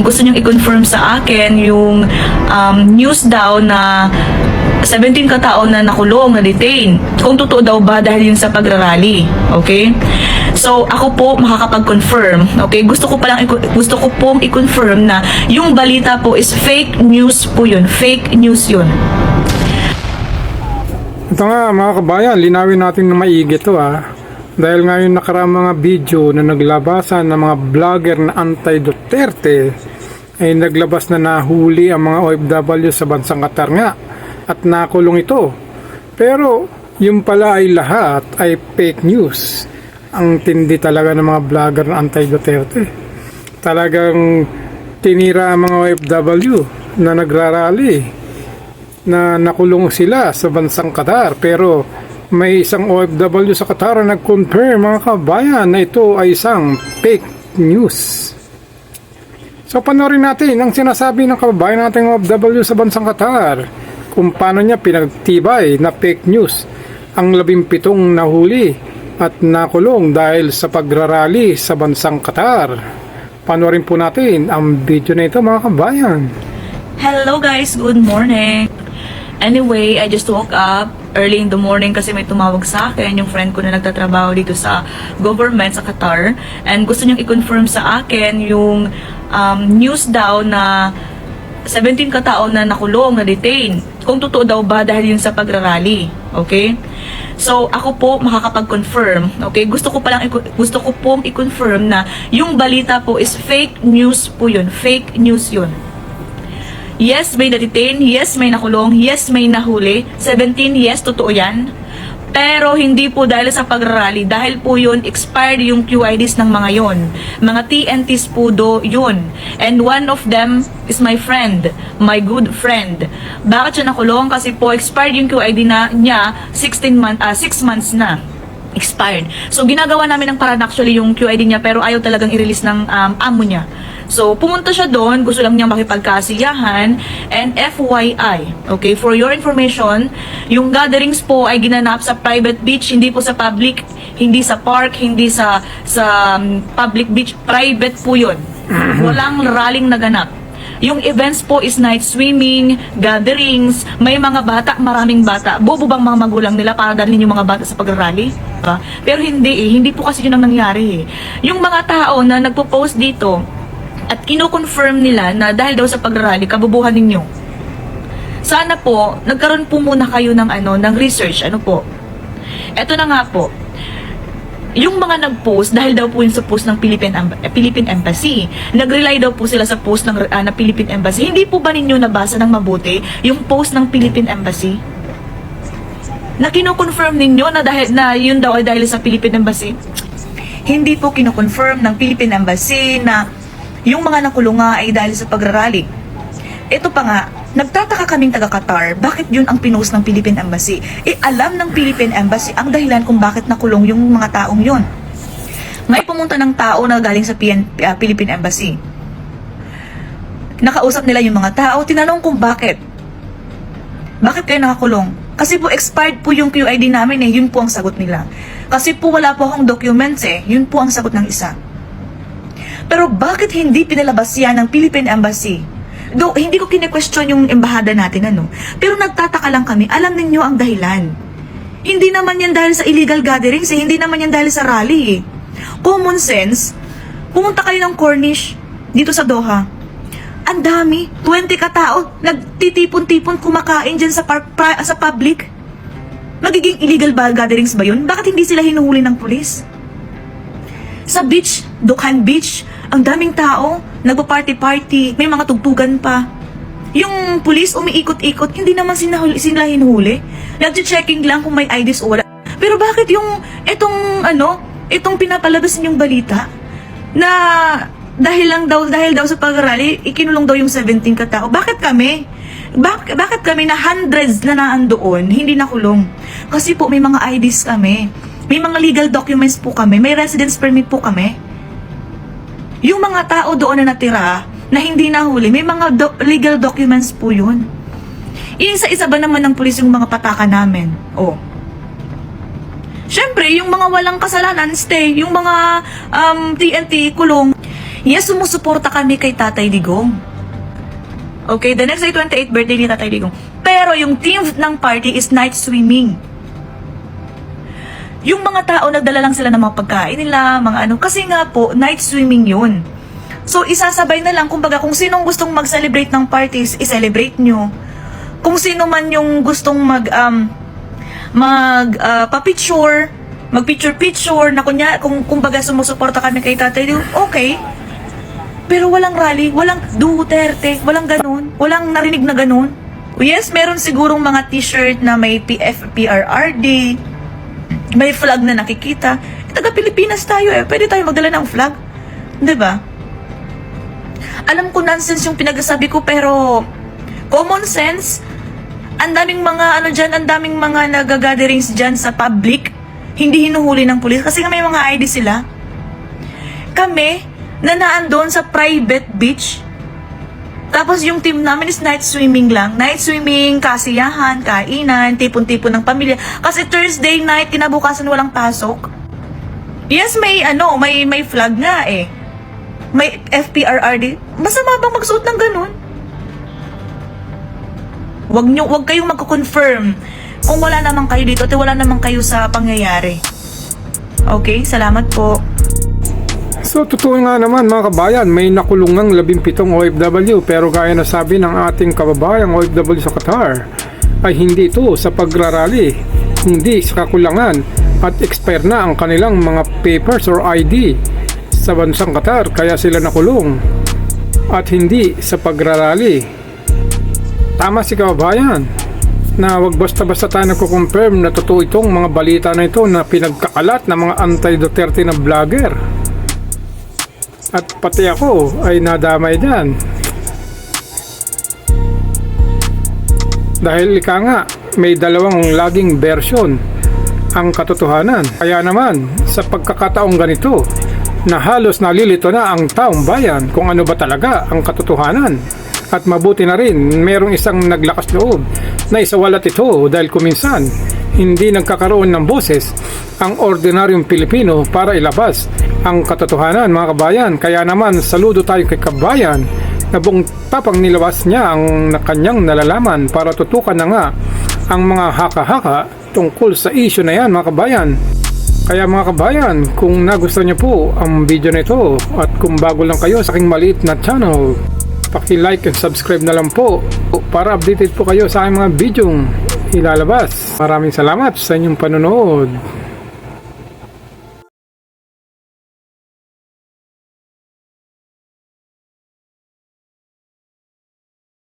Gusto niyong i-confirm sa akin yung news daw na 17 katao na nakulong, na detain. Kung totoo daw ba dahil yun sa pagrarally. Okay? So, ako po makakapag-confirm. Okay? Gusto ko pong i-confirm na yung balita po is fake news po yun. Fake news yun. Ito nga mga kabayan, linawin natin na maigi ito Dahil ngayon nakaraang mga video na naglabasan ng mga vlogger na anti-Duterte ay naglabas na nahuli ang mga OFW sa bansang Qatar nga at nakulong ito. Pero yung pala ay lahat ay fake news. Ang tindi talaga ng mga vlogger na anti-Duterte. Talagang tinira ang mga OFW na nagrarally na nakulong sila sa bansang Qatar. Pero may isang OFW sa Qatar na nag-confirm mga kabayan na ito ay isang fake news. So panoorin natin ang sinasabi ng kababayan nating OFW sa bansang Qatar kung paano niya pinagtibay na fake news ang 17 nahuli at nakulong dahil sa pagrarally sa bansang Qatar. Panoorin po natin ang video na ito mga kabayan. Hello guys, good morning. Anyway, I just woke up early in the morning kasi may tumawag sa akin yung friend ko na nagtatrabaho dito sa government sa Qatar, and gusto niyang i-confirm sa akin yung news daw na 17 katao na nakulong, na detain. Kung totoo daw ba dahil yun sa pagrarally. Okay? So, ako po makakapag-confirm. Okay? Gusto ko pong i-confirm na yung balita po is fake news po yun. Fake news yun. Yes, may na-detain. Yes, may nakulong. Yes, may nahuli. 17, yes, totoo yan. Pero hindi po dahil sa pagrarally. Dahil po yun, expired yung QIDs ng mga yon. Mga TNTs po yun. And one of them is my friend. My good friend. Bakit siya nakulong? Kasi po, expired yung QID niya 6 months na. Expired. So, ginagawa namin ng paraan actually yung QID niya, pero ayaw talagang i-release ng amo niya. So, pumunta siya doon, gusto lang niya makipagkasiyahan, and FYI, okay, for your information, yung gatherings po ay ginanap sa private beach, hindi po sa public, hindi sa park, hindi sa public beach, private po yun. Walang rallying naganap. Yung events po is night swimming, gatherings, may mga bata, maraming bata. Bobo bang mga magulang nila para dalhin yung mga bata sa pagrally? Pero hindi po kasi yun ang nangyari. Yung mga tao na nagpo-post dito, at kino-confirm nila na dahil daw sa pagrarally, kabubuhan ninyo. Sana po, nagkaroon po muna kayo ng research. Eto na nga po. Yung mga nag-post, dahil daw po yun sa post ng Philippine Embassy, nag-rely daw po sila sa post ng Philippine Embassy. Hindi po ba ninyo nabasa ng mabuti yung post ng Philippine Embassy? Na kino-confirm ninyo na yun daw ay dahil sa Philippine Embassy? Hindi po kino-confirm ng Philippine Embassy na yung mga nakulong nga ay dahil sa pagrarally. Ito pa nga, nagtataka kaming taga-Qatar, bakit yun ang pinost ng Philippine Embassy? Alam ng Philippine Embassy ang dahilan kung bakit nakulong yung mga taong yun. May pumunta ng tao na galing sa Philippine Embassy. Nakausap nila yung mga tao, tinanong kung bakit. Bakit kayo nakakulong? Kasi po expired po yung QID namin yun po ang sagot nila. Kasi po wala po akong documents yun po ang sagot ng isa. Pero bakit hindi pinalabas yan ng Philippine Embassy? Do hindi ko kine-question yung embahada natin pero nagtataka lang kami, alam ninyo ang dahilan. Hindi naman yan dahil sa illegal gatherings hindi naman yan dahil sa rally Common sense, pumunta kayo ng Cornish dito sa Doha. Ang dami, 20 katao, nagtitipon-tipon kumakain dyan sa public. Magiging illegal gatherings ba yun? Bakit hindi sila hinuhuli ng pulis? Sa beach, Dukhan Beach, ang daming tao, nagpa-party-party, may mga tugtugan pa. Yung pulis umiikot-ikot, hindi naman sila hinuhuli. Nag-checking lang kung may IDs o wala. Pero bakit yung itong pinapalabas ninyong balita na dahil daw sa pag-rally, ikinulong daw yung 17 katao. Bakit kami? Bakit kami na hundreds na naandoon, hindi nakulong? Kasi po may mga IDs kami. May mga legal documents po kami. May residence permit po kami. Yung mga tao doon na natira, na hindi nahuli, may mga legal documents po yun. Isa-isa ba naman ng pulis yung mga pataka namin? Siyempre, yung mga walang kasalanan, stay. Yung mga TNT, kulong. Yes, sumusuporta kami kay Tatay Digong. Okay, the next day, 28th birthday ni Tatay Digong. Pero yung theme ng party is night swimming. Yung mga tao, nagdala lang sila ng mga pagkain nila, mga ano. Kasi nga po, night swimming yun. So, isasabay na lang, kumbaga, kung sinong gustong mag-celebrate ng parties, i-celebrate nyo. Kung sino man yung gustong pa-picture, mag-picture-picture, na kung kumbaga sumusuporta kami kay Tatay Digong, okay. Pero walang rally, walang Duterte, walang ganun, walang narinig na ganun. Yes, meron sigurong mga t-shirt na may PRRD, may flag na nakikita. Taga-Pilipinas tayo pwede tayo magdala ng flag. 'Di ba? Alam ko nonsense yung pinagsasabi ko, pero common sense. Ang daming mga ang daming mga nag-gatherings diyan sa public, hindi hinuhuli ng pulis kasi may mga ID sila. Kami na naandun sa private beach. Tapos yung team namin is night swimming lang. Night swimming, kasiyahan, kainan, tipon-tipon ng pamilya. Kasi Thursday night, kinabukasan walang pasok. Yes, may flag nga May FPRRD. Masama bang magsuot ng ganun? Wag kayong magko-confirm kung wala naman kayo dito at wala naman kayo sa pangyayari. Okay, salamat po. So, totoo nga naman mga kabayan, may nakulong ng 17 OFW, pero gaya na sabi ng ating kababayang OFW sa Qatar, ay hindi ito sa pagrarally, hindi sa kakulangan, at expire na ang kanilang mga papers or ID sa bansang Qatar, kaya sila nakulong, at hindi sa pagrarally. Tama si kababayan, na wag basta-basta tayo nagko-confirm na totoo itong mga balita na ito na pinagkakalat ng mga anti-Duterte na vlogger. At pati ako ay nadamay dyan. Dahil ika nga, may dalawang laging version ang katotohanan. Kaya naman, sa pagkakataong ganito, na halos nalilito na ang taong bayan kung ano ba talaga ang katotohanan. At mabuti na rin, merong isang naglakas loob na isawalat ito dahil kuminsan, hindi nagkakaroon ng boses ang ordinaryong Pilipino para ilabas ang katotohanan mga kabayan. Kaya naman saludo tayo kay kabayan na buong tapang nilabas niya ang kanyang nalalaman para tutukan na nga ang mga haka-haka tungkol sa issue na yan mga kabayan. Kaya mga kabayan, kung nagustuhan niyo po ang video na ito at kung bago lang kayo sa aking maliit na channel, paki-like and subscribe na lang po para updated po kayo sa aking mga video ilalabas. Maraming salamat sa inyong panonood.